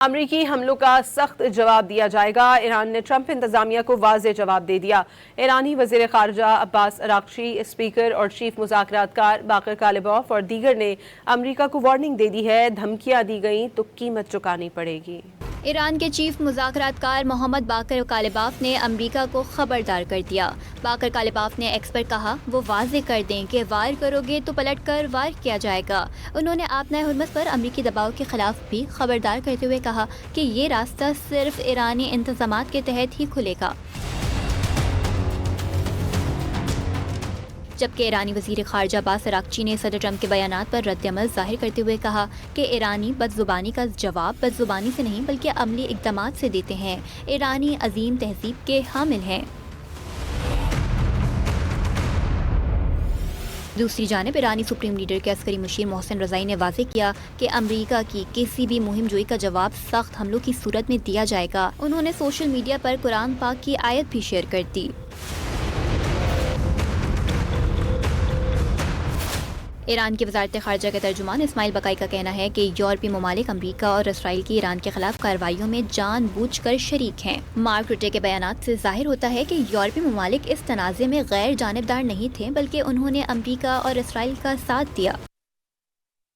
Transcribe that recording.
امریکی حملوں کا سخت جواب دیا جائے گا۔ ایران نے ٹرمپ انتظامیہ کو واضح جواب دے دیا۔ ایرانی وزیر خارجہ عباس اراغچی، اسپیکر اور چیف مذاکرات کار باقر کالباف اور دیگر نے امریکہ کو وارننگ دے دی ہے، دھمکیاں دی گئیں تو قیمت چکانی پڑے گی۔ ایران کے چیف مذاکرات کار محمد باقر کالباف نے امریکہ کو خبردار کر دیا۔ باقر کالباف نے ایکس پر کہا، وہ واضح کر دیں کہ وار کرو گے تو پلٹ کر وار کیا جائے گا۔ انہوں نے آبنائے ہرمز پر امریکی دباؤ کے خلاف بھی خبردار کرتے ہوئے کہا کہ یہ راستہ صرف ایرانی انتظامات کے تحت ہی کھلے گا۔ جبکہ ایرانی وزیر خارجہ عباس اراغچی نے صدر ٹرمپ کے بیانات پر رد عمل ظاہر کرتے ہوئے کہا کہ ایرانی بدزبانی کا جواب بدزبانی سے نہیں بلکہ عملی اقدامات سے دیتے ہیں۔ ایرانی عظیم تہذیب کے حامل ہیں۔ دوسری جانب ایرانی سپریم لیڈر کے عسکری مشیر محسن رضائی نے واضح کیا کہ امریکہ کی کسی بھی مہم جوئی کا جواب سخت حملوں کی صورت میں دیا جائے گا۔ انہوں نے سوشل میڈیا پر قرآن پاک کی آیت بھی شیئر کر دی۔ ایران کی وزارت خارجہ کے ترجمان اسماعیل بقائی کا کہنا ہے کہ یورپی ممالک امریکہ اور اسرائیل کی ایران کے خلاف کارروائیوں میں جان بوجھ کر شریک ہیں۔ مارک روٹے کے بیانات سے ظاہر ہوتا ہے کہ یورپی ممالک اس تنازع میں غیر جانبدار نہیں تھے بلکہ انہوں نے امریکہ اور اسرائیل کا ساتھ دیا۔